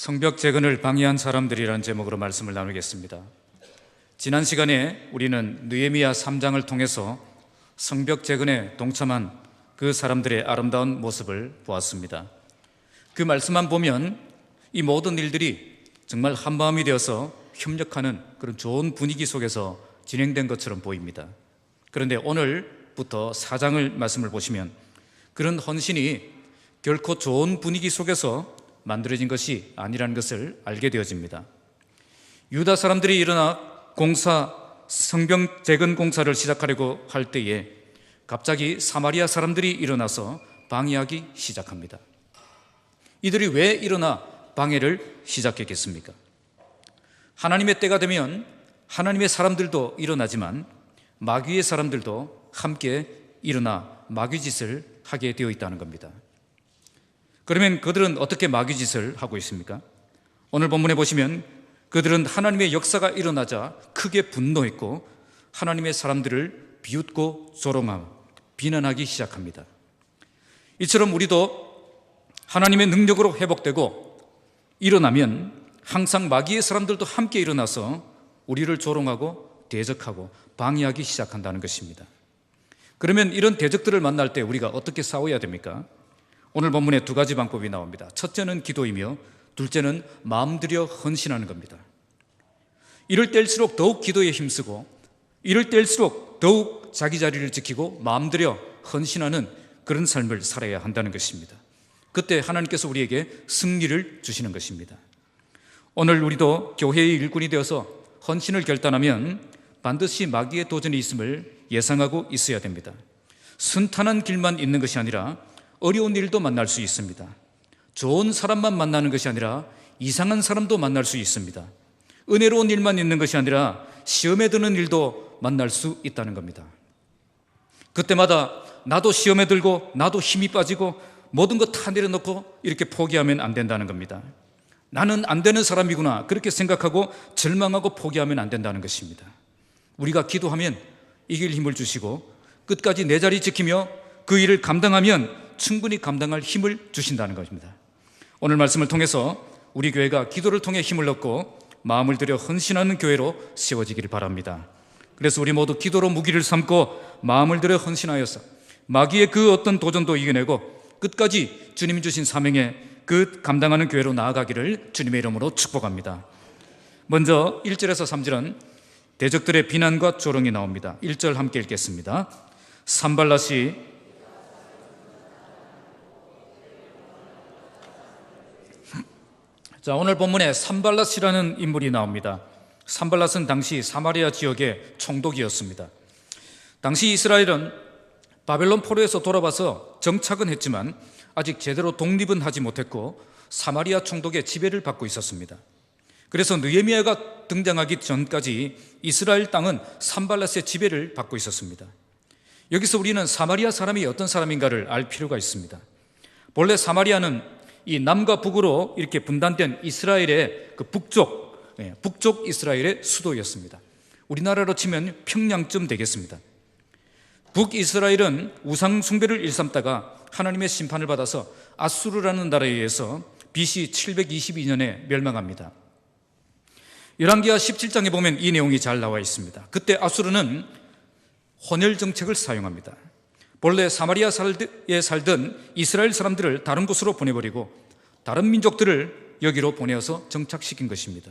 성벽 재건을 방해한 사람들이라는 제목으로 말씀을 나누겠습니다. 지난 시간에 우리는 느헤미야 3장을 통해서 성벽 재건에 동참한 그 사람들의 아름다운 모습을 보았습니다. 그 말씀만 보면 이 모든 일들이 정말 한마음이 되어서 협력하는 그런 좋은 분위기 속에서 진행된 것처럼 보입니다. 그런데 오늘부터 4장을 말씀을 보시면 그런 헌신이 결코 좋은 분위기 속에서 만들어진 것이 아니라는 것을 알게 되어집니다. 유다 사람들이 일어나 성벽 재건 공사를 시작하려고 할 때에 갑자기 사마리아 사람들이 일어나서 방해하기 시작합니다. 이들이 왜 일어나 방해를 시작했겠습니까? 하나님의 때가 되면 하나님의 사람들도 일어나지만 마귀의 사람들도 함께 일어나 마귀짓을 하게 되어 있다는 겁니다. 그러면 그들은 어떻게 마귀짓을 하고 있습니까? 오늘 본문에 보시면 그들은 하나님의 역사가 일어나자 크게 분노했고 하나님의 사람들을 비웃고 조롱하고 비난하기 시작합니다. 이처럼 우리도 하나님의 능력으로 회복되고 일어나면 항상 마귀의 사람들도 함께 일어나서 우리를 조롱하고 대적하고 방해하기 시작한다는 것입니다. 그러면 이런 대적들을 만날 때 우리가 어떻게 싸워야 됩니까? 오늘 본문에 두 가지 방법이 나옵니다. 첫째는 기도이며 둘째는 마음 들여 헌신하는 겁니다. 이럴 때일수록 더욱 기도에 힘쓰고 이럴 때일수록 더욱 자기 자리를 지키고 마음 들여 헌신하는 그런 삶을 살아야 한다는 것입니다. 그때 하나님께서 우리에게 승리를 주시는 것입니다. 오늘 우리도 교회의 일꾼이 되어서 헌신을 결단하면 반드시 마귀의 도전이 있음을 예상하고 있어야 됩니다. 순탄한 길만 있는 것이 아니라 어려운 일도 만날 수 있습니다. 좋은 사람만 만나는 것이 아니라 이상한 사람도 만날 수 있습니다. 은혜로운 일만 있는 것이 아니라 시험에 드는 일도 만날 수 있다는 겁니다. 그때마다 나도 시험에 들고 나도 힘이 빠지고 모든 것 다 내려놓고 이렇게 포기하면 안 된다는 겁니다. 나는 안 되는 사람이구나 그렇게 생각하고 절망하고 포기하면 안 된다는 것입니다. 우리가 기도하면 이길 힘을 주시고 끝까지 내 자리 지키며 그 일을 감당하면 충분히 감당할 힘을 주신다는 것입니다. 오늘 말씀을 통해서 우리 교회가 기도를 통해 힘을 얻고 마음을 들여 헌신하는 교회로 세워지기를 바랍니다. 그래서 우리 모두 기도로 무기를 삼고 마음을 들여 헌신하여서 마귀의 그 어떤 도전도 이겨내고 끝까지 주님 주신 사명에 그 감당하는 교회로 나아가기를 주님의 이름으로 축복합니다. 먼저 1절에서 3절은 대적들의 비난과 조롱이 나옵니다. 1절 함께 읽겠습니다. 산발랏이 오늘 본문에 산발랏이라는 인물이 나옵니다. 산발랏은 당시 사마리아 지역의 총독이었습니다. 당시 이스라엘은 바벨론 포로에서 돌아와서 정착은 했지만 아직 제대로 독립은 하지 못했고 사마리아 총독의 지배를 받고 있었습니다. 그래서 느헤미야가 등장하기 전까지 이스라엘 땅은 산발랏의 지배를 받고 있었습니다. 여기서 우리는 사마리아 사람이 어떤 사람인가를 알 필요가 있습니다. 본래 사마리아는 이 남과 북으로 이렇게 분단된 이스라엘의 그 북쪽 이스라엘의 수도였습니다. 우리나라로 치면 평양쯤 되겠습니다. 북이스라엘은 우상 숭배를 일삼다가 하나님의 심판을 받아서 아수르라는 나라에 의해서 BC 722년에 멸망합니다. 열왕기하 17장에 보면 이 내용이 잘 나와 있습니다. 그때 아수르는 혼혈 정책을 사용합니다. 본래 사마리아에 살던 이스라엘 사람들을 다른 곳으로 보내버리고 다른 민족들을 여기로 보내어서 정착시킨 것입니다.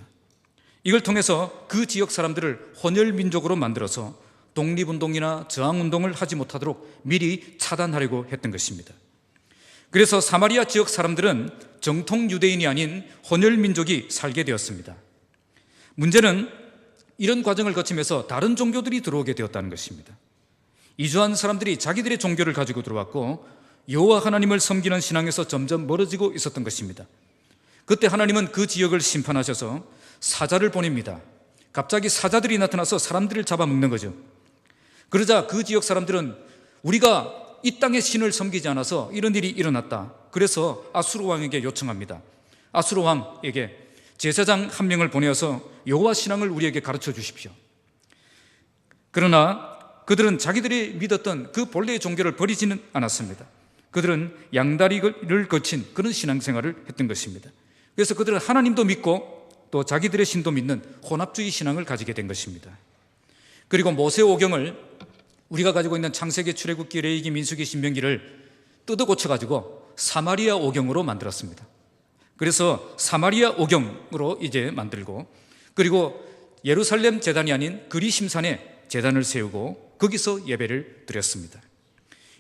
이걸 통해서 그 지역 사람들을 혼혈 민족으로 만들어서 독립운동이나 저항운동을 하지 못하도록 미리 차단하려고 했던 것입니다. 그래서 사마리아 지역 사람들은 정통 유대인이 아닌 혼혈 민족이 살게 되었습니다. 문제는 이런 과정을 거치면서 다른 종교들이 들어오게 되었다는 것입니다. 이주한 사람들이 자기들의 종교를 가지고 들어왔고 여호와 하나님을 섬기는 신앙에서 점점 멀어지고 있었던 것입니다. 그때 하나님은 그 지역을 심판하셔서 사자를 보냅니다. 갑자기 사자들이 나타나서 사람들을 잡아먹는 거죠. 그러자 그 지역 사람들은 우리가 이 땅의 신을 섬기지 않아서 이런 일이 일어났다. 그래서 아수르 왕에게 요청합니다. 아수르 왕에게 제사장 한 명을 보내어서 여호와 신앙을 우리에게 가르쳐 주십시오. 그러나 그들은 자기들이 믿었던 그 본래의 종교를 버리지는 않았습니다. 그들은 양다리를 거친 그런 신앙생활을 했던 것입니다. 그래서 그들은 하나님도 믿고 또 자기들의 신도 믿는 혼합주의 신앙을 가지게 된 것입니다. 그리고 모세오경을 우리가 가지고 있는 창세기, 출애굽기, 레위기, 민수기, 신명기를 뜯어 고쳐가지고 사마리아 오경으로 만들었습니다. 그래서 사마리아 오경으로 이제 만들고, 그리고 예루살렘 제단이 아닌 그리심산에 제단을 세우고 거기서 예배를 드렸습니다.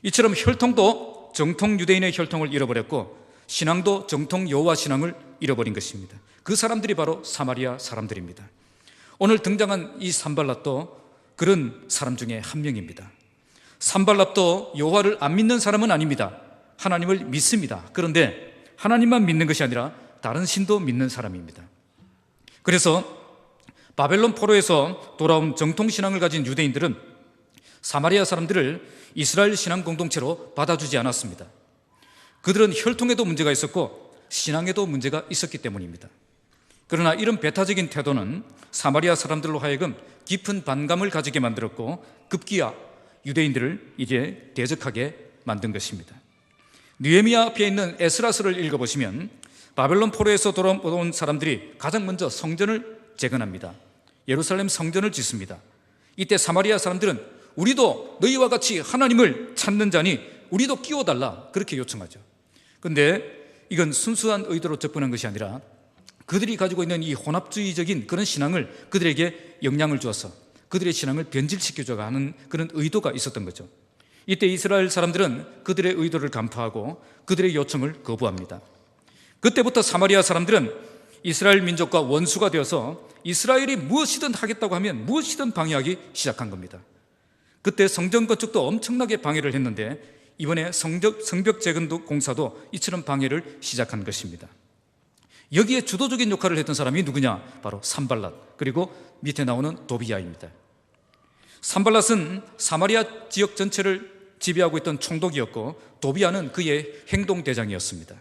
이처럼 혈통도 정통 유대인의 혈통을 잃어버렸고 신앙도 정통 여호와 신앙을 잃어버린 것입니다. 그 사람들이 바로 사마리아 사람들입니다. 오늘 등장한 이 산발랏도 그런 사람 중에 한 명입니다. 산발랏도 여호와를 안 믿는 사람은 아닙니다. 하나님을 믿습니다. 그런데 하나님만 믿는 것이 아니라 다른 신도 믿는 사람입니다. 그래서 바벨론 포로에서 돌아온 정통신앙을 가진 유대인들은 사마리아 사람들을 이스라엘 신앙 공동체로 받아주지 않았습니다. 그들은 혈통에도 문제가 있었고 신앙에도 문제가 있었기 때문입니다. 그러나 이런 배타적인 태도는 사마리아 사람들로 하여금 깊은 반감을 가지게 만들었고 급기야 유대인들을 이제 대적하게 만든 것입니다. 느헤미야 앞에 있는 에스라서를 읽어보시면 바벨론 포로에서 돌아온 사람들이 가장 먼저 성전을 재건합니다. 예루살렘 성전을 짓습니다. 이때 사마리아 사람들은 우리도 너희와 같이 하나님을 찾는 자니 우리도 끼워달라 그렇게 요청하죠. 그런데 이건 순수한 의도로 접근한 것이 아니라 그들이 가지고 있는 이 혼합주의적인 그런 신앙을 그들에게 영향을 주어서 그들의 신앙을 변질시켜줘가 하는 그런 의도가 있었던 거죠. 이때 이스라엘 사람들은 그들의 의도를 간파하고 그들의 요청을 거부합니다. 그때부터 사마리아 사람들은 이스라엘 민족과 원수가 되어서 이스라엘이 무엇이든 하겠다고 하면 무엇이든 방해하기 시작한 겁니다. 그때 성전 건축도 엄청나게 방해를 했는데 이번에 성벽 재건 공사도 이처럼 방해를 시작한 것입니다. 여기에 주도적인 역할을 했던 사람이 누구냐? 바로 산발랏, 그리고 밑에 나오는 도비야입니다. 산발랏은 사마리아 지역 전체를 지배하고 있던 총독이었고 도비야는 그의 행동대장이었습니다.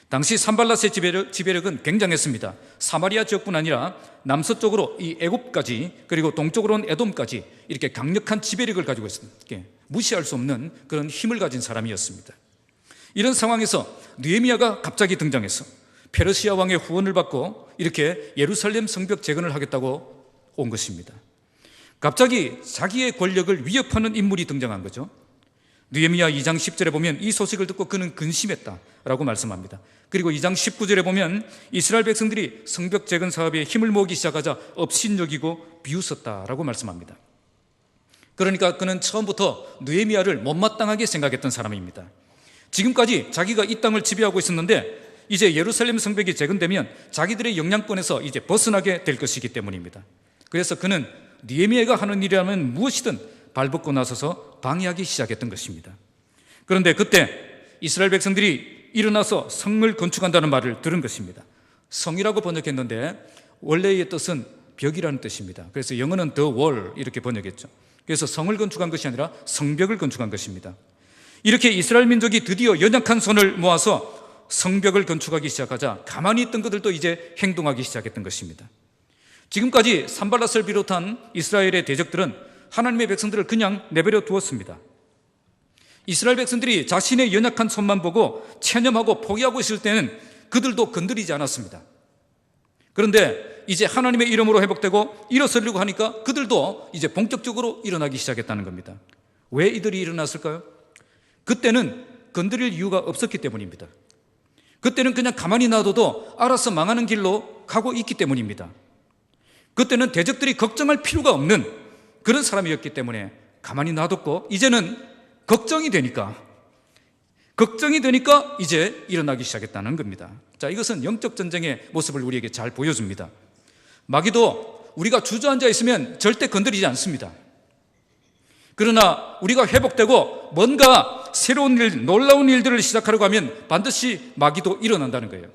당시 산발랏의 지배력은 굉장했습니다. 사마리아 지역뿐 아니라 남서쪽으로 이 애굽까지 그리고 동쪽으로는 에돔까지 이렇게 강력한 지배력을 가지고 있었습니다. 무시할 수 없는 그런 힘을 가진 사람이었습니다. 이런 상황에서 느헤미야가 갑자기 등장해서 페르시아 왕의 후원을 받고 이렇게 예루살렘 성벽 재건을 하겠다고 온 것입니다. 갑자기 자기의 권력을 위협하는 인물이 등장한 거죠. 느헤미야 2장 10절에 보면 이 소식을 듣고 그는 근심했다라고 말씀합니다. 그리고 2장 19절에 보면 이스라엘 백성들이 성벽 재건 사업에 힘을 모으기 시작하자 업신여기고 비웃었다라고 말씀합니다. 그러니까 그는 처음부터 느헤미야를 못마땅하게 생각했던 사람입니다. 지금까지 자기가 이 땅을 지배하고 있었는데 이제 예루살렘 성벽이 재건되면 자기들의 영향권에서 이제 벗어나게 될 것이기 때문입니다. 그래서 그는 느헤미야가 하는 일이라면 무엇이든 발벗고 나서서 방해하기 시작했던 것입니다. 그런데 그때 이스라엘 백성들이 일어나서 성을 건축한다는 말을 들은 것입니다. 성이라고 번역했는데 원래의 뜻은 벽이라는 뜻입니다. 그래서 영어는 the wall 이렇게 번역했죠. 그래서 성을 건축한 것이 아니라 성벽을 건축한 것입니다. 이렇게 이스라엘 민족이 드디어 연약한 손을 모아서 성벽을 건축하기 시작하자 가만히 있던 그들도 이제 행동하기 시작했던 것입니다. 지금까지 산발랏을 비롯한 이스라엘의 대적들은 하나님의 백성들을 그냥 내버려 두었습니다. 이스라엘 백성들이 자신의 연약한 손만 보고 체념하고 포기하고 있을 때는 그들도 건드리지 않았습니다. 그런데 이제 하나님의 이름으로 회복되고 일어서려고 하니까 그들도 이제 본격적으로 일어나기 시작했다는 겁니다. 왜 이들이 일어났을까요? 그때는 건드릴 이유가 없었기 때문입니다. 그때는 그냥 가만히 놔둬도 알아서 망하는 길로 가고 있기 때문입니다. 그때는 대적들이 걱정할 필요가 없는 그런 사람이었기 때문에 가만히 놔뒀고 이제는 걱정이 되니까 이제 일어나기 시작했다는 겁니다. 자, 이것은 영적 전쟁의 모습을 우리에게 잘 보여줍니다. 마귀도 우리가 주저앉아 있으면 절대 건드리지 않습니다. 그러나 우리가 회복되고 뭔가 새로운 일, 놀라운 일들을 시작하려고 하면 반드시 마귀도 일어난다는 거예요.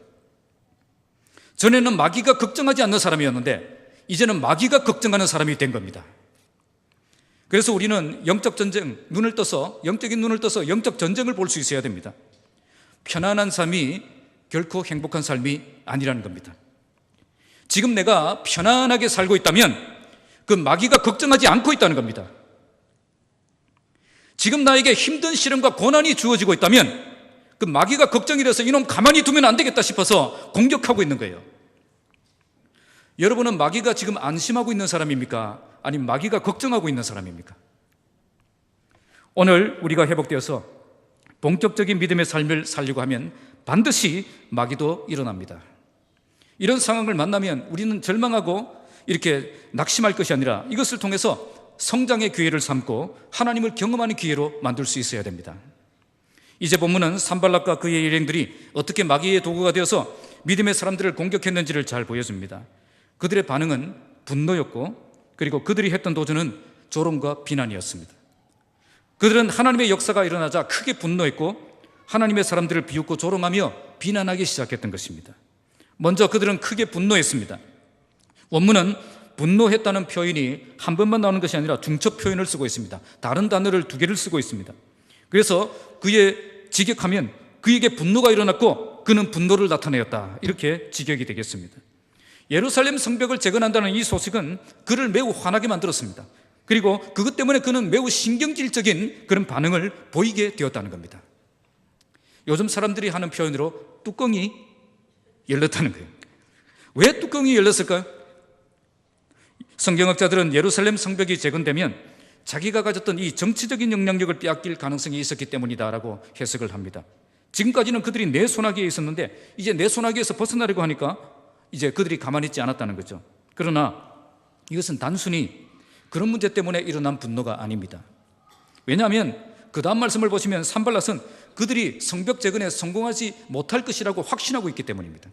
전에는 마귀가 걱정하지 않는 사람이었는데 이제는 마귀가 걱정하는 사람이 된 겁니다. 그래서 우리는 영적 전쟁, 영적인 눈을 떠서 영적 전쟁을 볼 수 있어야 됩니다. 편안한 삶이 결코 행복한 삶이 아니라는 겁니다. 지금 내가 편안하게 살고 있다면 그 마귀가 걱정하지 않고 있다는 겁니다. 지금 나에게 힘든 시련과 고난이 주어지고 있다면 그 그 마귀가 걱정이 돼서 이놈 가만히 두면 안 되겠다 싶어서 공격하고 있는 거예요. 여러분은 마귀가 지금 안심하고 있는 사람입니까? 아니면 마귀가 걱정하고 있는 사람입니까? 오늘 우리가 회복되어서 본격적인 믿음의 삶을 살려고 하면 반드시 마귀도 일어납니다. 이런 상황을 만나면 우리는 절망하고 이렇게 낙심할 것이 아니라 이것을 통해서 성장의 기회를 삼고 하나님을 경험하는 기회로 만들 수 있어야 됩니다. 이제 본문은 산발락과 그의 일행들이 어떻게 마귀의 도구가 되어서 믿음의 사람들을 공격했는지를 잘 보여줍니다. 그들의 반응은 분노였고, 그리고 그들이 했던 도전은 조롱과 비난이었습니다. 그들은 하나님의 역사가 일어나자 크게 분노했고 하나님의 사람들을 비웃고 조롱하며 비난하기 시작했던 것입니다. 먼저 그들은 크게 분노했습니다. 원문은 분노했다는 표현이 한 번만 나오는 것이 아니라 중첩 표현을 쓰고 있습니다. 다른 단어를 두 개를 쓰고 있습니다. 그래서 그의 직역하면 그에게 분노가 일어났고 그는 분노를 나타내었다, 이렇게 직역이 되겠습니다. 예루살렘 성벽을 재건한다는 이 소식은 그를 매우 화나게 만들었습니다. 그리고 그것 때문에 그는 매우 신경질적인 그런 반응을 보이게 되었다는 겁니다. 요즘 사람들이 하는 표현으로 뚜껑이 열렸다는 거예요. 왜 뚜껑이 열렸을까요? 성경학자들은 예루살렘 성벽이 재건되면 자기가 가졌던 이 정치적인 영향력을 빼앗길 가능성이 있었기 때문이다라고 해석을 합니다. 지금까지는 그들이 내 손아귀에 있었는데 이제 내 손아귀에서 벗어나려고 하니까 이제 그들이 가만히 있지 않았다는 거죠. 그러나 이것은 단순히 그런 문제 때문에 일어난 분노가 아닙니다. 왜냐하면 그 다음 말씀을 보시면 산발랏은 그들이 성벽 재건에 성공하지 못할 것이라고 확신하고 있기 때문입니다.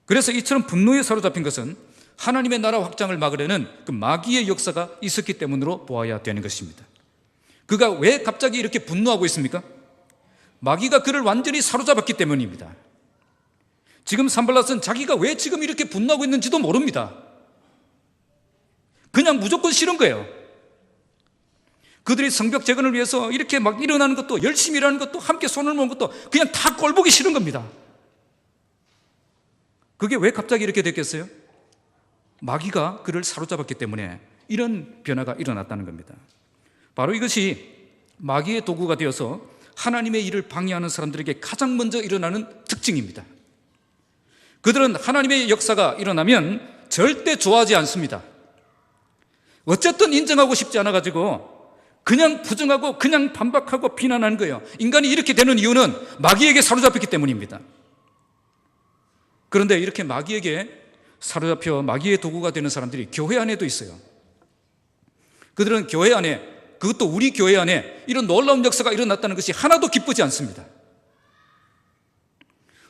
그래서 이처럼 분노에 사로잡힌 것은 하나님의 나라 확장을 막으려는 그 마귀의 역사가 있었기 때문으로 보아야 되는 것입니다. 그가 왜 갑자기 이렇게 분노하고 있습니까? 마귀가 그를 완전히 사로잡았기 때문입니다. 지금 산발랏은 자기가 왜 지금 이렇게 분노하고 있는지도 모릅니다. 그냥 무조건 싫은 거예요. 그들이 성벽 재건을 위해서 이렇게 막 일어나는 것도, 열심히 일하는 것도, 함께 손을 모은 것도 그냥 다 꼴보기 싫은 겁니다. 그게 왜 갑자기 이렇게 됐겠어요? 마귀가 그를 사로잡았기 때문에 이런 변화가 일어났다는 겁니다. 바로 이것이 마귀의 도구가 되어서 하나님의 일을 방해하는 사람들에게 가장 먼저 일어나는 특징입니다. 그들은 하나님의 역사가 일어나면 절대 좋아하지 않습니다. 어쨌든 인정하고 싶지 않아가지고 그냥 부정하고 그냥 반박하고 비난하는 거예요. 인간이 이렇게 되는 이유는 마귀에게 사로잡혔기 때문입니다. 그런데 이렇게 마귀에게 사로잡혀 마귀의 도구가 되는 사람들이 교회 안에도 있어요. 그들은 교회 안에, 그것도 우리 교회 안에 이런 놀라운 역사가 일어났다는 것이 하나도 기쁘지 않습니다.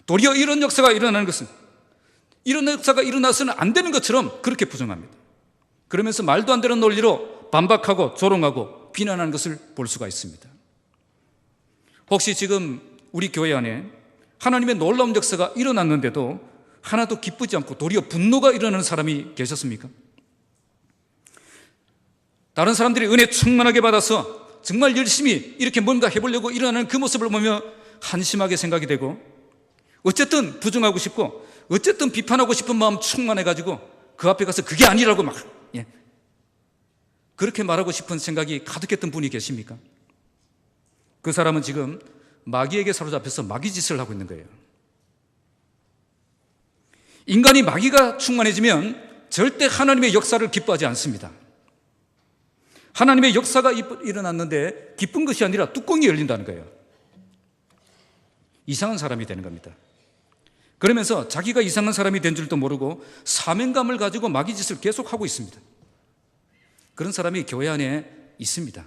도리어 이런 역사가 일어나는 것은, 이런 역사가 일어나서는 안 되는 것처럼 그렇게 부정합니다. 그러면서 말도 안 되는 논리로 반박하고 조롱하고 비난하는 것을 볼 수가 있습니다. 혹시 지금 우리 교회 안에 하나님의 놀라운 역사가 일어났는데도 하나도 기쁘지 않고 도리어 분노가 일어나는 사람이 계셨습니까? 다른 사람들이 은혜 충만하게 받아서 정말 열심히 이렇게 뭔가 해보려고 일어나는 그 모습을 보며 한심하게 생각이 되고, 어쨌든 부정하고 싶고 어쨌든 비판하고 싶은 마음 충만해가지고 그 앞에 가서 그게 아니라고 막 그렇게 말하고 싶은 생각이 가득했던 분이 계십니까? 그 사람은 지금 마귀에게 사로잡혀서 마귀짓을 하고 있는 거예요. 인간이 마귀가 충만해지면 절대 하나님의 역사를 기뻐하지 않습니다. 하나님의 역사가 일어났는데 기쁜 것이 아니라 뚜껑이 열린다는 거예요. 이상한 사람이 되는 겁니다. 그러면서 자기가 이상한 사람이 된 줄도 모르고 사명감을 가지고 마귀짓을 계속하고 있습니다. 그런 사람이 교회 안에 있습니다.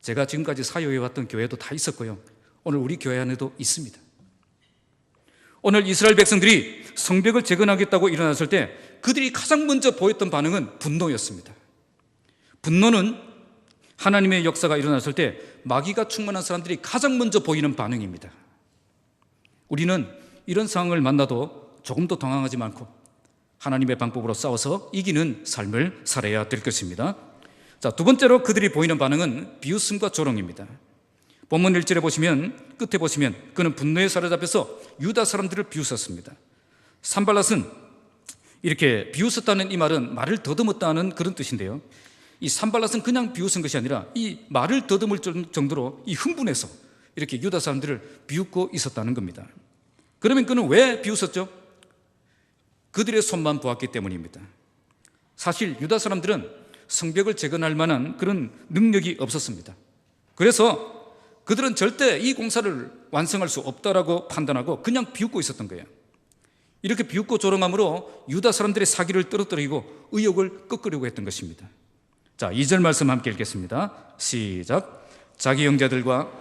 제가 지금까지 사역해왔던 교회도 다 있었고요, 오늘 우리 교회 안에도 있습니다. 오늘 이스라엘 백성들이 성벽을 재건하겠다고 일어났을 때 그들이 가장 먼저 보였던 반응은 분노였습니다. 분노는 하나님의 역사가 일어났을 때 마귀가 충만한 사람들이 가장 먼저 보이는 반응입니다. 우리는 이런 상황을 만나도 조금도 당황하지 않고 하나님의 방법으로 싸워서 이기는 삶을 살아야 될 것입니다. 자, 두 번째로 그들이 보이는 반응은 비웃음과 조롱입니다. 본문 1절에 보시면, 끝에 보시면 그는 분노에 사로잡혀서 유다 사람들을 비웃었습니다. 산발랏은 이렇게 비웃었다는 이 말은 말을 더듬었다는 그런 뜻인데요, 이 산발랏은 그냥 비웃은 것이 아니라 이 말을 더듬을 정도로 이 흥분해서 이렇게 유다 사람들을 비웃고 있었다는 겁니다. 그러면 그는 왜 비웃었죠? 그들의 손만 보았기 때문입니다. 사실 유다 사람들은 성벽을 재건할 만한 그런 능력이 없었습니다. 그래서 그들은 절대 이 공사를 완성할 수 없다라고 판단하고 그냥 비웃고 있었던 거예요. 이렇게 비웃고 조롱함으로 유다 사람들의 사기를 떨어뜨리고 의욕을 꺾으려고 했던 것입니다. 자, 2절 말씀 함께 읽겠습니다. 시작. 자기 형제들과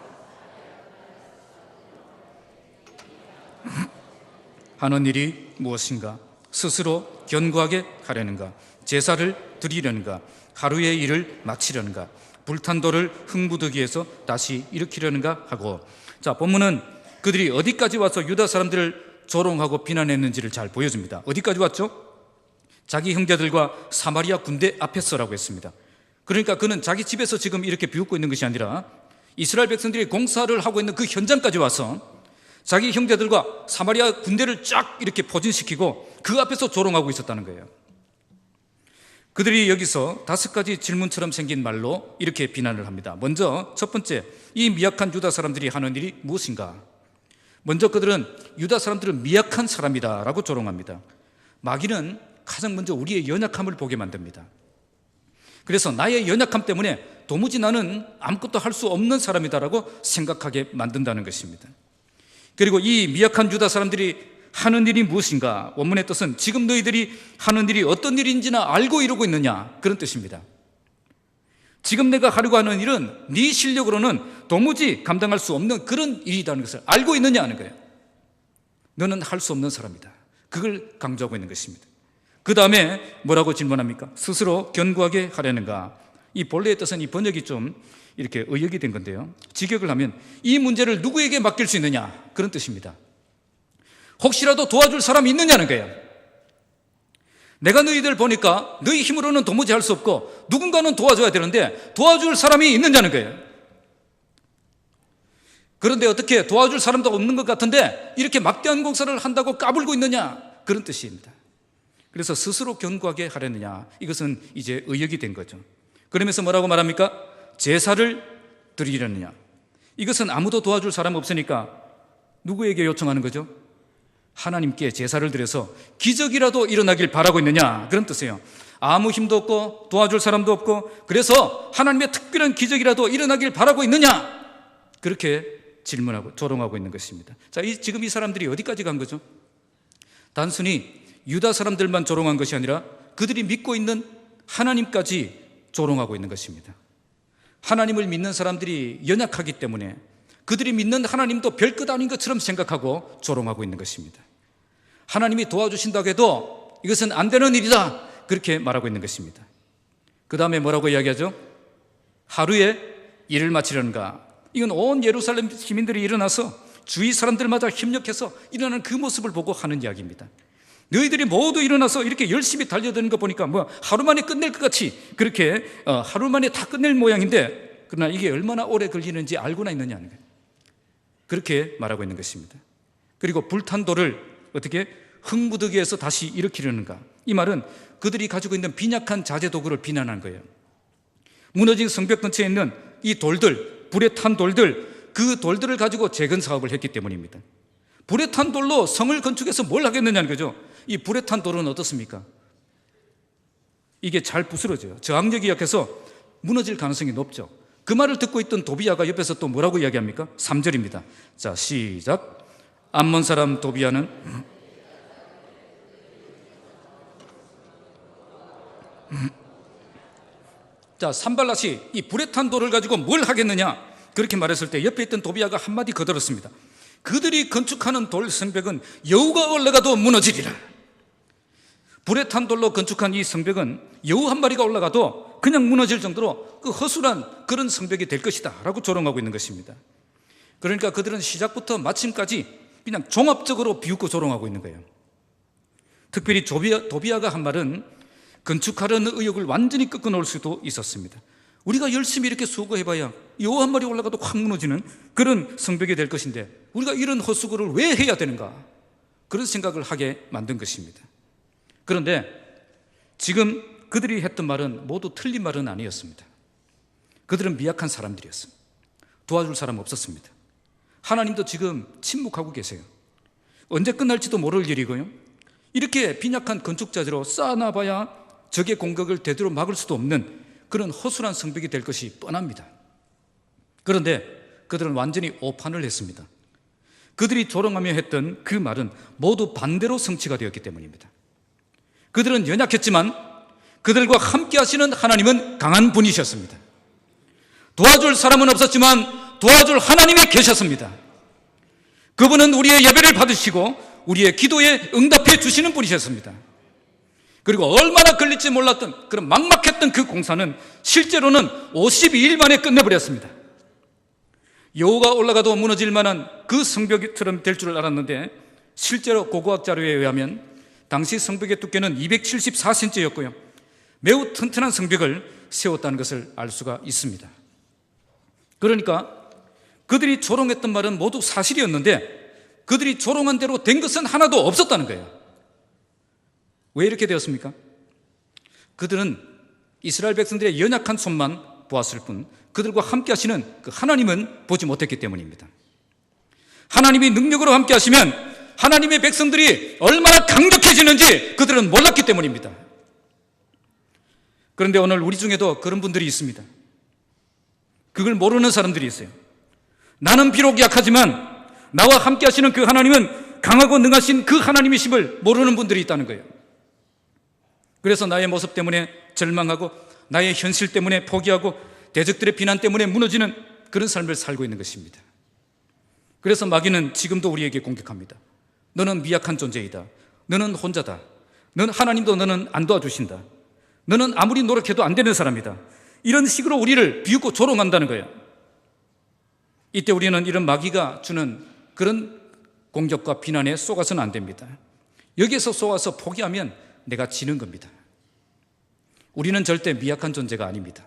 하는 일이 무엇인가? 스스로 견고하게 하려는가? 제사를 드리려는가? 하루의 일을 마치려는가? 불탄 돌을 흥부더기에서 다시 일으키려는가 하고, 자, 본문은 그들이 어디까지 와서 유다 사람들을 조롱하고 비난했는지를 잘 보여줍니다. 어디까지 왔죠? 자기 형제들과 사마리아 군대 앞에서라고 했습니다. 그러니까 그는 자기 집에서 지금 이렇게 비웃고 있는 것이 아니라 이스라엘 백성들이 공사를 하고 있는 그 현장까지 와서 자기 형제들과 사마리아 군대를 쫙 이렇게 포진시키고 그 앞에서 조롱하고 있었다는 거예요. 그들이 여기서 5가지 질문처럼 생긴 말로 이렇게 비난을 합니다. 먼저 첫 번째, 이 미약한 유다 사람들이 하는 일이 무엇인가? 먼저 그들은 유다 사람들은 미약한 사람이다 라고 조롱합니다. 마귀는 가장 먼저 우리의 연약함을 보게 만듭니다. 그래서 나의 연약함 때문에 도무지 나는 아무것도 할 수 없는 사람이다라고 생각하게 만든다는 것입니다. 그리고 이 미약한 유다 사람들이 하는 일이 무엇인가? 원문의 뜻은 지금 너희들이 하는 일이 어떤 일인지나 알고 이러고 있느냐, 그런 뜻입니다. 지금 내가 하려고 하는 일은 네 실력으로는 도무지 감당할 수 없는 그런 일이라는 것을 알고 있느냐 하는 거예요. 너는 할 수 없는 사람이다. 그걸 강조하고 있는 것입니다. 그 다음에 뭐라고 질문합니까? 스스로 견고하게 하려는가? 이 본래의 뜻은 이 번역이 좀 이렇게 의역이 된 건데요, 직역을 하면 이 문제를 누구에게 맡길 수 있느냐, 그런 뜻입니다. 혹시라도 도와줄 사람이 있느냐는 거예요. 내가 너희들 보니까 너희 힘으로는 도무지 할 수 없고 누군가는 도와줘야 되는데 도와줄 사람이 있느냐는 거예요. 그런데 어떻게 도와줄 사람도 없는 것 같은데 이렇게 막대한 공사를 한다고 까불고 있느냐, 그런 뜻입니다. 그래서 스스로 견고하게 하려느냐, 이것은 이제 의역이 된 거죠. 그러면서 뭐라고 말합니까? 제사를 드리려느냐. 이것은 아무도 도와줄 사람 없으니까 누구에게 요청하는 거죠? 하나님께 제사를 드려서 기적이라도 일어나길 바라고 있느냐, 그런 뜻이에요. 아무 힘도 없고 도와줄 사람도 없고 그래서 하나님의 특별한 기적이라도 일어나길 바라고 있느냐, 그렇게 질문하고 조롱하고 있는 것입니다. 자, 지금 이 사람들이 어디까지 간 거죠? 단순히 유다 사람들만 조롱한 것이 아니라 그들이 믿고 있는 하나님까지 조롱하고 있는 것입니다. 하나님을 믿는 사람들이 연약하기 때문에 그들이 믿는 하나님도 별것 아닌 것처럼 생각하고 조롱하고 있는 것입니다. 하나님이 도와주신다고 해도 이것은 안 되는 일이다, 그렇게 말하고 있는 것입니다. 그 다음에 뭐라고 이야기하죠? 하루에 일을 마치려는가? 이건 온 예루살렘 시민들이 일어나서 주위 사람들마다 협력해서 일어나는 그 모습을 보고 하는 이야기입니다. 너희들이 모두 일어나서 이렇게 열심히 달려드는 거 보니까 뭐 하루 만에 끝낼 것 같이 그렇게 하루 만에 다 끝낼 모양인데, 그러나 이게 얼마나 오래 걸리는지 알고나 있느냐는 거예요. 그렇게 말하고 있는 것입니다. 그리고 불탄 돌을 어떻게 흥부더기에서 다시 일으키려는가? 이 말은 그들이 가지고 있는 빈약한 자재 도구를 비난한 거예요. 무너진 성벽 근처에 있는 이 돌들, 불에 탄 돌들, 그 돌들을 가지고 재건 사업을 했기 때문입니다. 불에 탄 돌로 성을 건축해서 뭘 하겠느냐는 거죠. 이 불에 탄 돌은 어떻습니까? 이게 잘 부스러져요. 저항력이 약해서 무너질 가능성이 높죠. 그 말을 듣고 있던 도비야가 옆에서 또 뭐라고 이야기합니까? 3절입니다. 자, 시작. 암몬 사람 도비야는 자, 산발랏이 이 불에 탄 돌을 가지고 뭘 하겠느냐, 그렇게 말했을 때 옆에 있던 도비야가 한마디 거들었습니다. 그들이 건축하는 돌 성벽은 여우가 올라가도 무너지리라. 불에 탄 돌로 건축한 이 성벽은 여우 한 마리가 올라가도 그냥 무너질 정도로 그 허술한 그런 성벽이 될 것이다 라고 조롱하고 있는 것입니다. 그러니까 그들은 시작부터 마침까지 그냥 종합적으로 비웃고 조롱하고 있는 거예요. 특별히 도비야가 한 말은 건축하려는 의욕을 완전히 꺾어놓을 수도 있었습니다. 우리가 열심히 이렇게 수고해봐야 여우 한 마리 올라가도 확 무너지는 그런 성벽이 될 것인데 우리가 이런 헛수고를 왜 해야 되는가, 그런 생각을 하게 만든 것입니다. 그런데 지금 그들이 했던 말은 모두 틀린 말은 아니었습니다. 그들은 미약한 사람들이었습니다. 도와줄 사람 없었습니다. 하나님도 지금 침묵하고 계세요. 언제 끝날지도 모를 일이고요. 이렇게 빈약한 건축자재로 쌓아놔봐야 적의 공격을 되도록 막을 수도 없는 그런 허술한 성벽이 될 것이 뻔합니다. 그런데 그들은 완전히 오판을 했습니다. 그들이 조롱하며 했던 그 말은 모두 반대로 성취가 되었기 때문입니다. 그들은 연약했지만 그들과 함께 하시는 하나님은 강한 분이셨습니다. 도와줄 사람은 없었지만 도와줄 하나님이 계셨습니다. 그분은 우리의 예배를 받으시고 우리의 기도에 응답해 주시는 분이셨습니다. 그리고 얼마나 걸릴지 몰랐던 그런 막막했던 그 공사는 실제로는 52일 만에 끝내버렸습니다. 여호가 올라가도 무너질 만한 그 성벽처럼 될 줄 알았는데 실제로 고고학 자료에 의하면 당시 성벽의 두께는 274cm였고요. 매우 튼튼한 성벽을 세웠다는 것을 알 수가 있습니다. 그러니까 그들이 조롱했던 말은 모두 사실이었는데 그들이 조롱한 대로 된 것은 하나도 없었다는 거예요. 왜 이렇게 되었습니까? 그들은 이스라엘 백성들의 연약한 손만 보았을 뿐 그들과 함께 하시는 그 하나님은 보지 못했기 때문입니다. 하나님이 능력으로 함께 하시면 하나님의 백성들이 얼마나 강력해지는지 그들은 몰랐기 때문입니다. 그런데 오늘 우리 중에도 그런 분들이 있습니다. 그걸 모르는 사람들이 있어요. 나는 비록 약하지만 나와 함께 하시는 그 하나님은 강하고 능하신 그 하나님이심을 모르는 분들이 있다는 거예요. 그래서 나의 모습 때문에 절망하고 나의 현실 때문에 포기하고 대적들의 비난 때문에 무너지는 그런 삶을 살고 있는 것입니다. 그래서 마귀는 지금도 우리에게 공격합니다. 너는 미약한 존재이다. 너는 혼자다. 하나님도 너는 안 도와주신다. 너는 아무리 노력해도 안 되는 사람이다. 이런 식으로 우리를 비웃고 조롱한다는 거예요. 이때 우리는 이런 마귀가 주는 그런 공격과 비난에 속아서는 안 됩니다. 여기에서 속아서 포기하면 내가 지는 겁니다. 우리는 절대 미약한 존재가 아닙니다.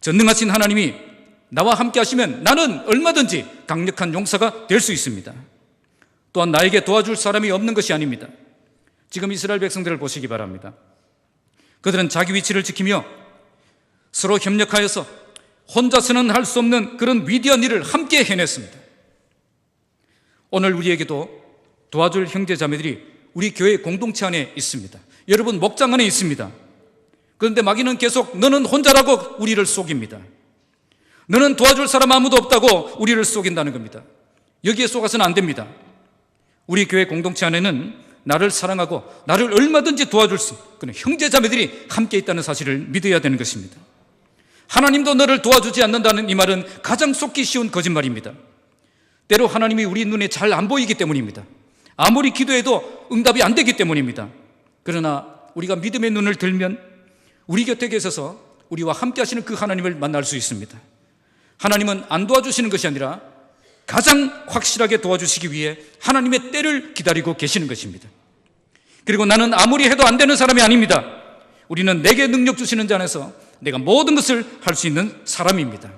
전능하신 하나님이 나와 함께 하시면 나는 얼마든지 강력한 용사가 될 수 있습니다. 또한 나에게 도와줄 사람이 없는 것이 아닙니다. 지금 이스라엘 백성들을 보시기 바랍니다. 그들은 자기 위치를 지키며 서로 협력하여서 혼자서는 할 수 없는 그런 위대한 일을 함께 해냈습니다. 오늘 우리에게도 도와줄 형제 자매들이 우리 교회 공동체 안에 있습니다. 여러분 목장 안에 있습니다. 그런데 마귀는 계속 너는 혼자라고 우리를 속입니다. 너는 도와줄 사람 아무도 없다고 우리를 속인다는 겁니다. 여기에 속아서는 안 됩니다. 우리 교회 공동체 안에는 나를 사랑하고 나를 얼마든지 도와줄 수 있는 그런 형제 자매들이 함께 있다는 사실을 믿어야 되는 것입니다. 하나님도 너를 도와주지 않는다는 이 말은 가장 속기 쉬운 거짓말입니다. 때로 하나님이 우리 눈에 잘 안 보이기 때문입니다. 아무리 기도해도 응답이 안 되기 때문입니다. 그러나 우리가 믿음의 눈을 들면 우리 곁에 계셔서 우리와 함께 하시는 그 하나님을 만날 수 있습니다. 하나님은 안 도와주시는 것이 아니라 가장 확실하게 도와주시기 위해 하나님의 때를 기다리고 계시는 것입니다. 그리고 나는 아무리 해도 안 되는 사람이 아닙니다. 우리는 내게 능력 주시는 자 안에서 내가 모든 것을 할 수 있는 사람입니다.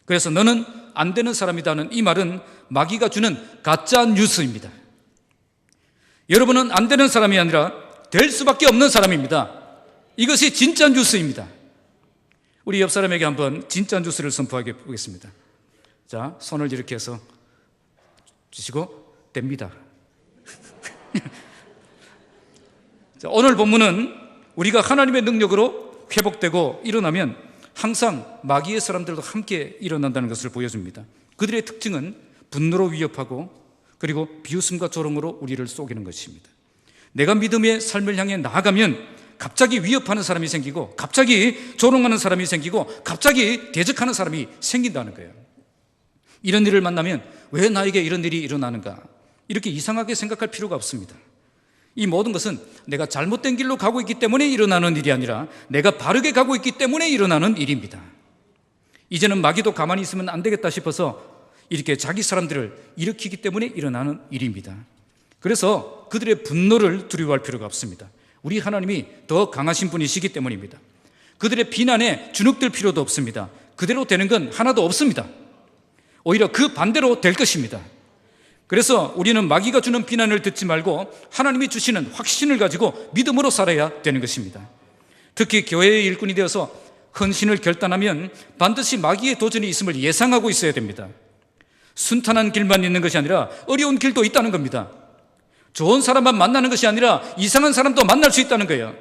그래서 너는 안 되는 사람이다는 이 말은 마귀가 주는 가짜 뉴스입니다. 여러분은 안 되는 사람이 아니라 될 수밖에 없는 사람입니다. 이것이 진짜 뉴스입니다. 우리 옆 사람에게 한번 진짜 뉴스를 선포하게 보겠습니다. 자, 손을 이렇게 해서 주시고 됩니다. 자, 오늘 본문은 우리가 하나님의 능력으로 회복되고 일어나면 항상 마귀의 사람들도 함께 일어난다는 것을 보여줍니다. 그들의 특징은 분노로 위협하고 그리고 비웃음과 조롱으로 우리를 속이는 것입니다. 내가 믿음의 삶을 향해 나아가면 갑자기 위협하는 사람이 생기고 갑자기 조롱하는 사람이 생기고 갑자기 대적하는 사람이 생긴다는 거예요. 이런 일을 만나면 왜 나에게 이런 일이 일어나는가 이렇게 이상하게 생각할 필요가 없습니다. 이 모든 것은 내가 잘못된 길로 가고 있기 때문에 일어나는 일이 아니라 내가 바르게 가고 있기 때문에 일어나는 일입니다. 이제는 마귀도 가만히 있으면 안 되겠다 싶어서 이렇게 자기 사람들을 일으키기 때문에 일어나는 일입니다. 그래서 그들의 분노를 두려워할 필요가 없습니다. 우리 하나님이 더 강하신 분이시기 때문입니다. 그들의 비난에 주눅들 필요도 없습니다. 그대로 되는 건 하나도 없습니다. 오히려 그 반대로 될 것입니다. 그래서 우리는 마귀가 주는 비난을 듣지 말고 하나님이 주시는 확신을 가지고 믿음으로 살아야 되는 것입니다. 특히 교회의 일꾼이 되어서 헌신을 결단하면 반드시 마귀의 도전이 있음을 예상하고 있어야 됩니다. 순탄한 길만 있는 것이 아니라 어려운 길도 있다는 겁니다. 좋은 사람만 만나는 것이 아니라 이상한 사람도 만날 수 있다는 거예요.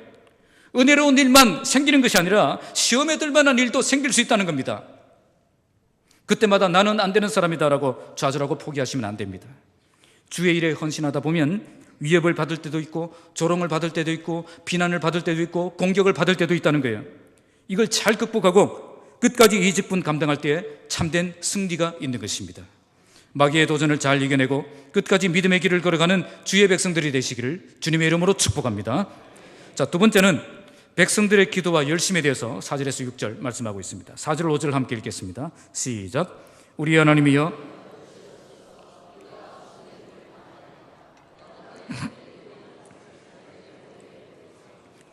은혜로운 일만 생기는 것이 아니라 시험에 들 만한 일도 생길 수 있다는 겁니다. 그때마다 나는 안 되는 사람이다라고 좌절하고 포기하시면 안 됩니다. 주의 일에 헌신하다 보면 위협을 받을 때도 있고 조롱을 받을 때도 있고 비난을 받을 때도 있고 공격을 받을 때도 있다는 거예요. 이걸 잘 극복하고 끝까지 이 직분 감당할 때에 참된 승리가 있는 것입니다. 마귀의 도전을 잘 이겨내고 끝까지 믿음의 길을 걸어가는 주의 백성들이 되시기를 주님의 이름으로 축복합니다. 자, 두 번째는 백성들의 기도와 열심에 대해서 4절에서 6절 말씀하고 있습니다. 4절 5절 함께 읽겠습니다. 시작. 우리 하나님이여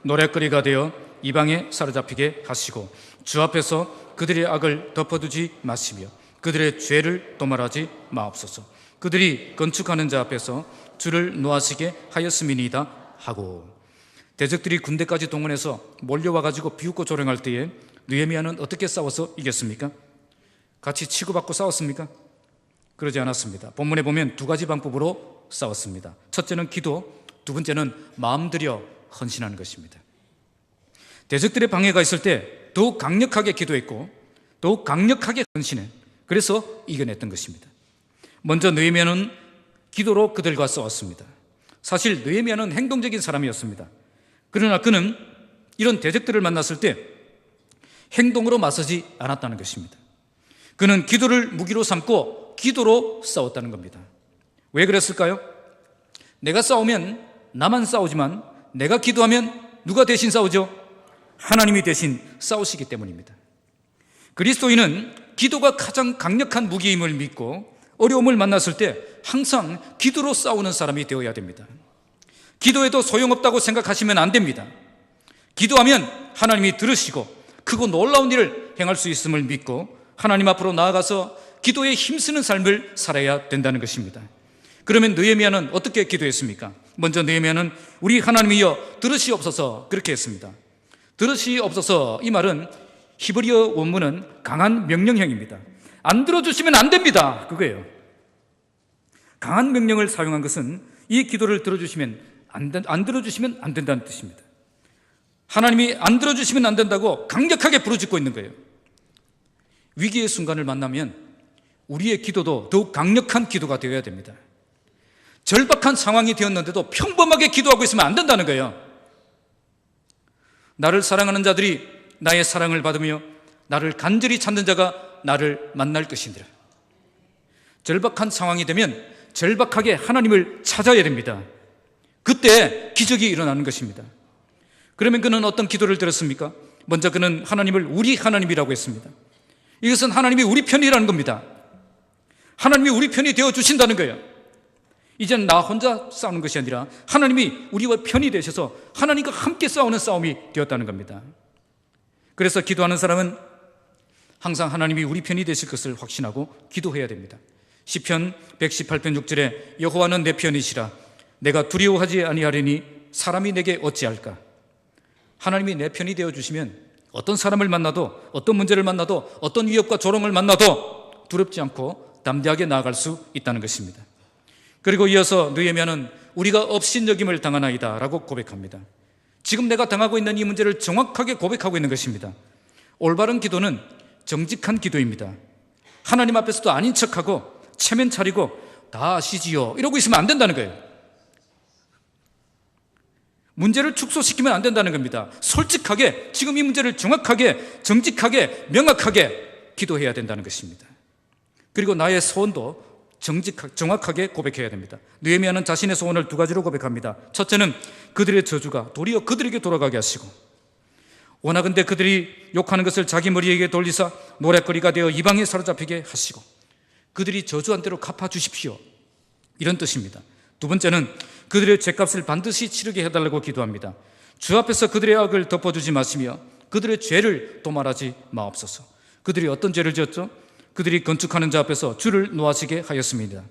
노랫거리가 되어 이방에 사로잡히게 하시고 주 앞에서 그들의 악을 덮어두지 마시며 그들의 죄를 도말하지 마옵소서. 그들이 건축하는 자 앞에서 주를 노하시게 하였음이니이다 하고. 대적들이 군대까지 동원해서 몰려와가지고 비웃고 조롱할 때에 느헤미야는 어떻게 싸워서 이겼습니까? 같이 치고받고 싸웠습니까? 그러지 않았습니다. 본문에 보면 두 가지 방법으로 싸웠습니다. 첫째는 기도, 두 번째는 마음 들여 헌신하는 것입니다. 대적들의 방해가 있을 때 더욱 강력하게 기도했고 더욱 강력하게 헌신해, 그래서 이겨냈던 것입니다. 먼저 느헤미야는 기도로 그들과 싸웠습니다. 사실 느헤미야는 행동적인 사람이었습니다. 그러나 그는 이런 대적들을 만났을 때 행동으로 맞서지 않았다는 것입니다. 그는 기도를 무기로 삼고 기도로 싸웠다는 겁니다. 왜 그랬을까요? 내가 싸우면 나만 싸우지만 내가 기도하면 누가 대신 싸우죠? 하나님이 대신 싸우시기 때문입니다. 그리스도인은 기도가 가장 강력한 무기임을 믿고 어려움을 만났을 때 항상 기도로 싸우는 사람이 되어야 됩니다. 기도해도 소용없다고 생각하시면 안 됩니다. 기도하면 하나님이 들으시고 크고 놀라운 일을 행할 수 있음을 믿고 하나님 앞으로 나아가서 기도에 힘쓰는 삶을 살아야 된다는 것입니다. 그러면 느헤미야는 어떻게 기도했습니까? 먼저 느헤미야는 우리 하나님이여 들으시옵소서 그렇게 했습니다. 들으시옵소서, 이 말은 히브리어 원문은 강한 명령형입니다. 안 들어주시면 안 됩니다, 그거예요. 강한 명령을 사용한 것은 이 기도를 들어주시면 안 들어주시면 안 된다는 뜻입니다. 하나님이 안 들어주시면 안 된다고 강력하게 부르짖고 있는 거예요. 위기의 순간을 만나면 우리의 기도도 더욱 강력한 기도가 되어야 됩니다. 절박한 상황이 되었는데도 평범하게 기도하고 있으면 안 된다는 거예요. 나를 사랑하는 자들이 나의 사랑을 받으며 나를 간절히 찾는 자가 나를 만날 것이니라. 절박한 상황이 되면 절박하게 하나님을 찾아야 됩니다. 그때 기적이 일어나는 것입니다. 그러면 그는 어떤 기도를 드렸습니까? 먼저 그는 하나님을 우리 하나님이라고 했습니다. 이것은 하나님이 우리 편이라는 겁니다. 하나님이 우리 편이 되어주신다는 거예요. 이제는 나 혼자 싸우는 것이 아니라 하나님이 우리와 편이 되셔서 하나님과 함께 싸우는 싸움이 되었다는 겁니다. 그래서 기도하는 사람은 항상 하나님이 우리 편이 되실 것을 확신하고 기도해야 됩니다. 시편 118편 6절에 여호와는 내 편이시라 내가 두려워하지 아니하리니 사람이 내게 어찌할까. 하나님이 내 편이 되어주시면 어떤 사람을 만나도 어떤 문제를 만나도 어떤 위협과 조롱을 만나도 두렵지 않고 담대하게 나아갈 수 있다는 것입니다. 그리고 이어서 느헤미야는 우리가 업신여김을 당하나이다 라고 고백합니다. 지금 내가 당하고 있는 이 문제를 정확하게 고백하고 있는 것입니다. 올바른 기도는 정직한 기도입니다. 하나님 앞에서도 아닌 척하고 체면 차리고 다 아시지요 이러고 있으면 안 된다는 거예요. 문제를 축소시키면 안 된다는 겁니다. 솔직하게 지금 이 문제를 정확하게 정직하게 명확하게 기도해야 된다는 것입니다. 그리고 나의 소원도 정확하게 고백해야 됩니다. 느헤미야는 자신의 소원을 두 가지로 고백합니다. 첫째는 그들의 저주가 도리어 그들에게 돌아가게 하시고 원하건대 그들이 욕하는 것을 자기 머리에게 돌리사 노랫거리가 되어 이방에 사로잡히게 하시고 그들이 저주한 대로 갚아주십시오, 이런 뜻입니다. 두 번째는 그들의 죄값을 반드시 치르게 해달라고 기도합니다. 주 앞에서 그들의 악을 덮어주지 마시며 그들의 죄를 도말하지 마옵소서. 그들이 어떤 죄를 지었죠? 그들이 건축하는 자 앞에서 주를 노하시게 하였습니다.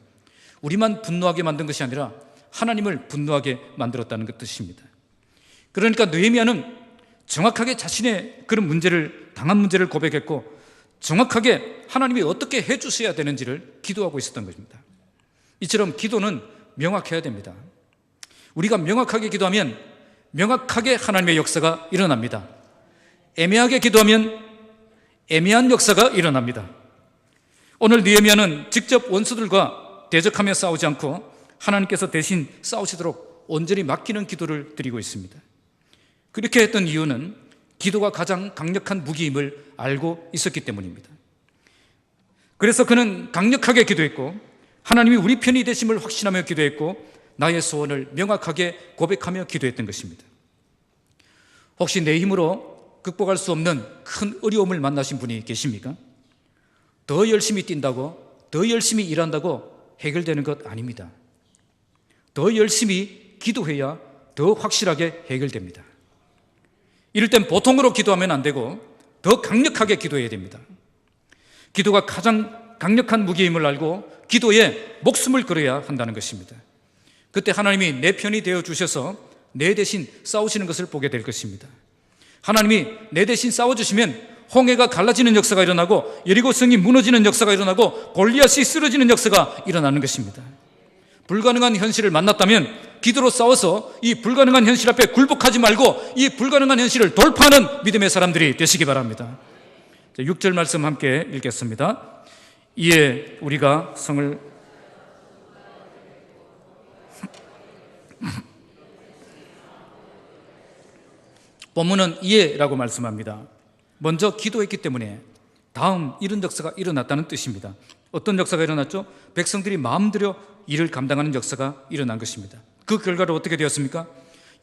우리만 분노하게 만든 것이 아니라 하나님을 분노하게 만들었다는 그 뜻입니다. 그러니까 느헤미야는 정확하게 자신의 그런 당한 문제를 고백했고 정확하게 하나님이 어떻게 해주셔야 되는지를 기도하고 있었던 것입니다. 이처럼 기도는 명확해야 됩니다. 우리가 명확하게 기도하면 명확하게 하나님의 역사가 일어납니다. 애매하게 기도하면 애매한 역사가 일어납니다. 오늘 느헤미야는 직접 원수들과 대적하며 싸우지 않고 하나님께서 대신 싸우시도록 온전히 맡기는 기도를 드리고 있습니다. 그렇게 했던 이유는 기도가 가장 강력한 무기임을 알고 있었기 때문입니다. 그래서 그는 강력하게 기도했고 하나님이 우리 편이 되심을 확신하며 기도했고 나의 소원을 명확하게 고백하며 기도했던 것입니다. 혹시 내 힘으로 극복할 수 없는 큰 어려움을 만나신 분이 계십니까? 더 열심히 뛴다고, 더 열심히 일한다고 해결되는 것 아닙니다. 더 열심히 기도해야 더 확실하게 해결됩니다. 이럴 땐 보통으로 기도하면 안 되고 더 강력하게 기도해야 됩니다. 기도가 가장 강력한 무기임을 알고 기도에 목숨을 걸어야 한다는 것입니다. 그때 하나님이 내 편이 되어주셔서 내 대신 싸우시는 것을 보게 될 것입니다. 하나님이 내 대신 싸워주시면 홍해가 갈라지는 역사가 일어나고 여리고 성이 무너지는 역사가 일어나고 골리앗이 쓰러지는 역사가 일어나는 것입니다. 불가능한 현실을 만났다면 기도로 싸워서 이 불가능한 현실 앞에 굴복하지 말고 이 불가능한 현실을 돌파하는 믿음의 사람들이 되시기 바랍니다. 6절 말씀 함께 읽겠습니다. 이에 우리가 성을 본문은 이에라고 말씀합니다. 먼저 기도했기 때문에 다음 이런 역사가 일어났다는 뜻입니다. 어떤 역사가 일어났죠? 백성들이 마음들여 일을 감당하는 역사가 일어난 것입니다. 그 결과로 어떻게 되었습니까?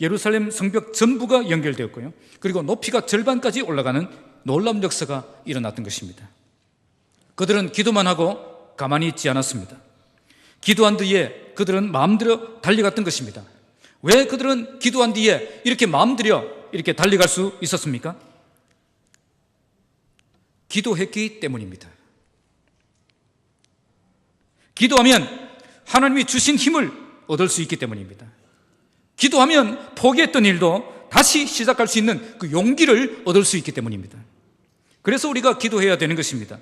예루살렘 성벽 전부가 연결되었고요, 그리고 높이가 절반까지 올라가는 놀라운 역사가 일어났던 것입니다. 그들은 기도만 하고 가만히 있지 않았습니다. 기도한 뒤에 그들은 마음들여 달려갔던 것입니다. 왜 그들은 기도한 뒤에 이렇게 마음들여 이렇게 달려갈 수 있었습니까? 기도했기 때문입니다. 기도하면 하나님이 주신 힘을 얻을 수 있기 때문입니다. 기도하면 포기했던 일도 다시 시작할 수 있는 그 용기를 얻을 수 있기 때문입니다. 그래서 우리가 기도해야 되는 것입니다.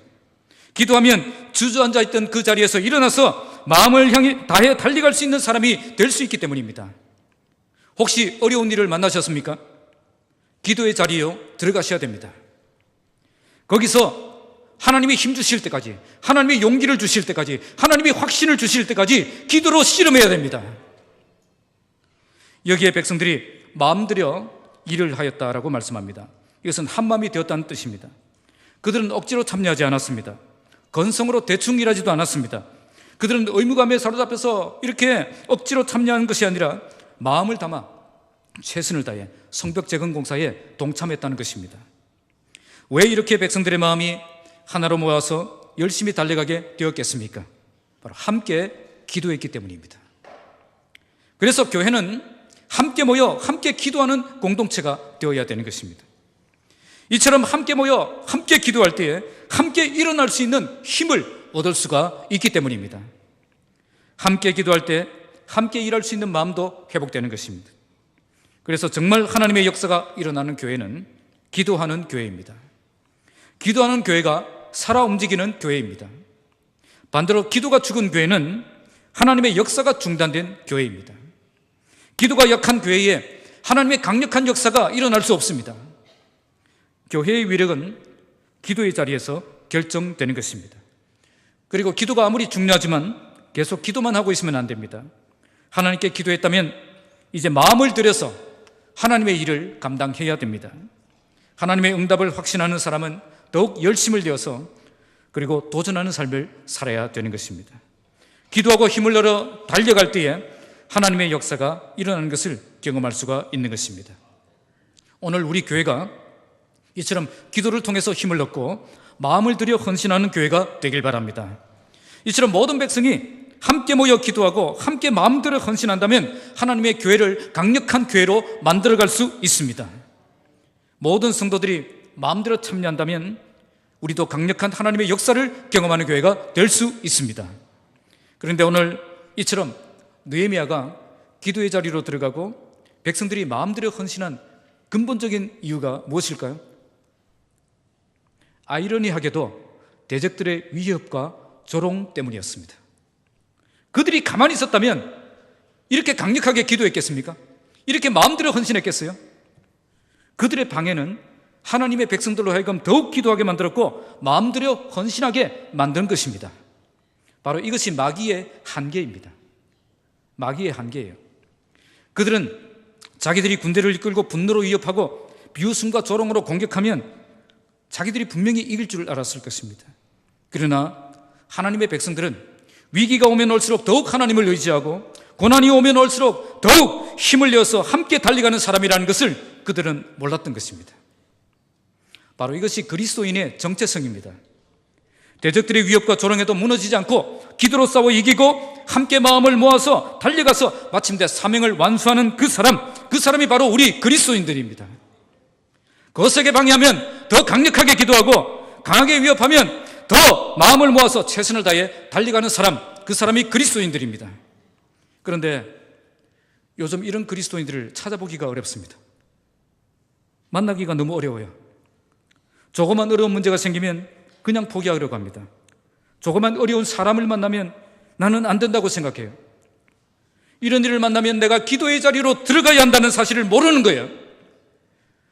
기도하면 주저앉아 있던 그 자리에서 일어나서 마음을 향해 다해 달려갈 수 있는 사람이 될 수 있기 때문입니다. 혹시 어려운 일을 만나셨습니까? 기도의 자리에 들어가셔야 됩니다. 거기서 하나님이 힘 주실 때까지, 하나님이 용기를 주실 때까지, 하나님이 확신을 주실 때까지 기도로 씨름해야 됩니다. 여기에 백성들이 마음들여 일을 하였다라고 말씀합니다. 이것은 한마음이 되었다는 뜻입니다. 그들은 억지로 참여하지 않았습니다. 건성으로 대충 일하지도 않았습니다. 그들은 의무감에 사로잡혀서 이렇게 억지로 참여하는 것이 아니라 마음을 담아 최선을 다해 성벽 재건 공사에 동참했다는 것입니다. 왜 이렇게 백성들의 마음이 하나로 모아서 열심히 달려가게 되었겠습니까? 바로 함께 기도했기 때문입니다. 그래서 교회는 함께 모여 함께 기도하는 공동체가 되어야 되는 것입니다. 이처럼 함께 모여 함께 기도할 때에 함께 일어날 수 있는 힘을 얻을 수가 있기 때문입니다. 함께 기도할 때 함께 일할 수 있는 마음도 회복되는 것입니다. 그래서 정말 하나님의 역사가 일어나는 교회는 기도하는 교회입니다. 기도하는 교회가 살아 움직이는 교회입니다. 반대로 기도가 죽은 교회는 하나님의 역사가 중단된 교회입니다. 기도가 약한 교회에 하나님의 강력한 역사가 일어날 수 없습니다. 교회의 위력은 기도의 자리에서 결정되는 것입니다. 그리고 기도가 아무리 중요하지만 계속 기도만 하고 있으면 안 됩니다. 하나님께 기도했다면 이제 마음을 들여서 하나님의 일을 감당해야 됩니다. 하나님의 응답을 확신하는 사람은 더욱 열심을 내어서 그리고 도전하는 삶을 살아야 되는 것입니다. 기도하고 힘을 얻어 달려갈 때에 하나님의 역사가 일어나는 것을 경험할 수가 있는 것입니다. 오늘 우리 교회가 이처럼 기도를 통해서 힘을 얻고 마음을 들여 헌신하는 교회가 되길 바랍니다. 이처럼 모든 백성이 함께 모여 기도하고 함께 마음 들여 헌신한다면 하나님의 교회를 강력한 교회로 만들어갈 수 있습니다. 모든 성도들이 마음대로 참여한다면 우리도 강력한 하나님의 역사를 경험하는 교회가 될 수 있습니다. 그런데 오늘 이처럼 느헤미야가 기도의 자리로 들어가고 백성들이 마음대로 헌신한 근본적인 이유가 무엇일까요? 아이러니하게도 대적들의 위협과 조롱 때문이었습니다. 그들이 가만히 있었다면 이렇게 강력하게 기도했겠습니까? 이렇게 마음대로 헌신했겠어요? 그들의 방해는 하나님의 백성들로 하여금 더욱 기도하게 만들었고 마음대로 헌신하게 만든 것입니다. 바로 이것이 마귀의 한계입니다. 마귀의 한계예요. 그들은 자기들이 군대를 이끌고 분노로 위협하고 비웃음과 조롱으로 공격하면 자기들이 분명히 이길 줄 알았을 것입니다. 그러나 하나님의 백성들은 위기가 오면 올수록 더욱 하나님을 의지하고 고난이 오면 올수록 더욱 힘을 내어서 함께 달려가는 사람이라는 것을 그들은 몰랐던 것입니다. 바로 이것이 그리스도인의 정체성입니다. 대적들의 위협과 조롱에도 무너지지 않고 기도로 싸워 이기고 함께 마음을 모아서 달려가서 마침내 사명을 완수하는 그 사람이 바로 우리 그리스도인들입니다. 거세게 방해하면 더 강력하게 기도하고 강하게 위협하면 더 마음을 모아서 최선을 다해 달려가는 사람, 그 사람이 그리스도인들입니다. 그런데 요즘 이런 그리스도인들을 찾아보기가 어렵습니다. 만나기가 너무 어려워요. 조그만 어려운 문제가 생기면 그냥 포기하려고 합니다. 조그만 어려운 사람을 만나면 나는 안 된다고 생각해요. 이런 일을 만나면 내가 기도의 자리로 들어가야 한다는 사실을 모르는 거예요.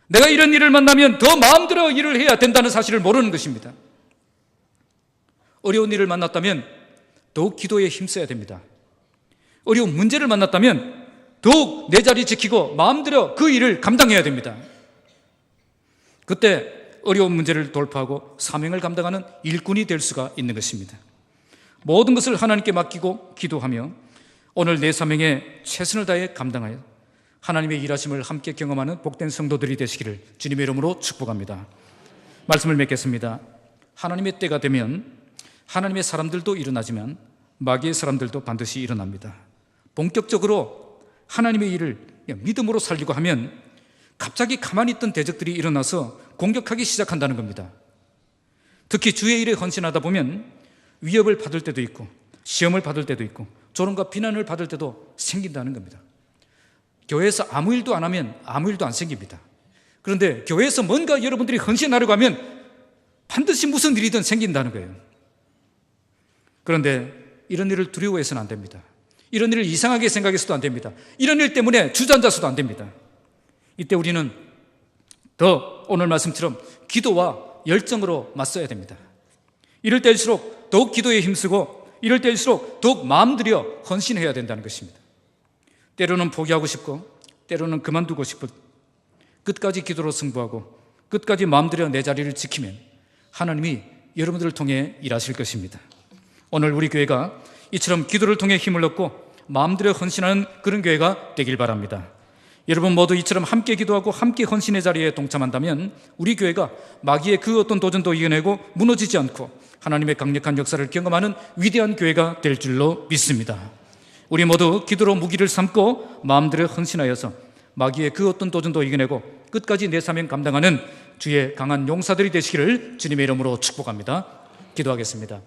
내가 이런 일을 만나면 더 마음대로 일을 해야 된다는 사실을 모르는 것입니다. 어려운 일을 만났다면 더욱 기도에 힘써야 됩니다. 어려운 문제를 만났다면 더욱 내 자리 지키고 마음대로 그 일을 감당해야 됩니다. 그때 어려운 문제를 돌파하고 사명을 감당하는 일꾼이 될 수가 있는 것입니다. 모든 것을 하나님께 맡기고 기도하며 오늘 내 사명에 최선을 다해 감당하여 하나님의 일하심을 함께 경험하는 복된 성도들이 되시기를 주님의 이름으로 축복합니다. 말씀을 맺겠습니다. 하나님의 때가 되면 하나님의 사람들도 일어나지만 마귀의 사람들도 반드시 일어납니다. 본격적으로 하나님의 일을 믿음으로 살려고 하면 갑자기 가만히 있던 대적들이 일어나서 공격하기 시작한다는 겁니다. 특히 주의 일에 헌신하다 보면 위협을 받을 때도 있고 시험을 받을 때도 있고 조롱과 비난을 받을 때도 생긴다는 겁니다. 교회에서 아무 일도 안 하면 아무 일도 안 생깁니다. 그런데 교회에서 뭔가 여러분들이 헌신하려고 하면 반드시 무슨 일이든 생긴다는 거예요. 그런데 이런 일을 두려워해서는 안 됩니다. 이런 일을 이상하게 생각해서도 안 됩니다. 이런 일 때문에 주저앉아서도 안 됩니다. 이때 우리는 더 오늘 말씀처럼 기도와 열정으로 맞서야 됩니다. 이럴 때일수록 더욱 기도에 힘쓰고 이럴 때일수록 더욱 마음 들여 헌신해야 된다는 것입니다. 때로는 포기하고 싶고 때로는 그만두고 싶고 끝까지 기도로 승부하고 끝까지 마음 들여 내 자리를 지키면 하나님이 여러분들을 통해 일하실 것입니다. 오늘 우리 교회가 이처럼 기도를 통해 힘을 얻고 마음대로 헌신하는 그런 교회가 되길 바랍니다. 여러분 모두 이처럼 함께 기도하고 함께 헌신의 자리에 동참한다면 우리 교회가 마귀의 그 어떤 도전도 이겨내고 무너지지 않고 하나님의 강력한 역사를 경험하는 위대한 교회가 될 줄로 믿습니다. 우리 모두 기도로 무기를 삼고 마음대로 헌신하여서 마귀의 그 어떤 도전도 이겨내고 끝까지 내 사명 감당하는 주의 강한 용사들이 되시기를 주님의 이름으로 축복합니다. 기도하겠습니다.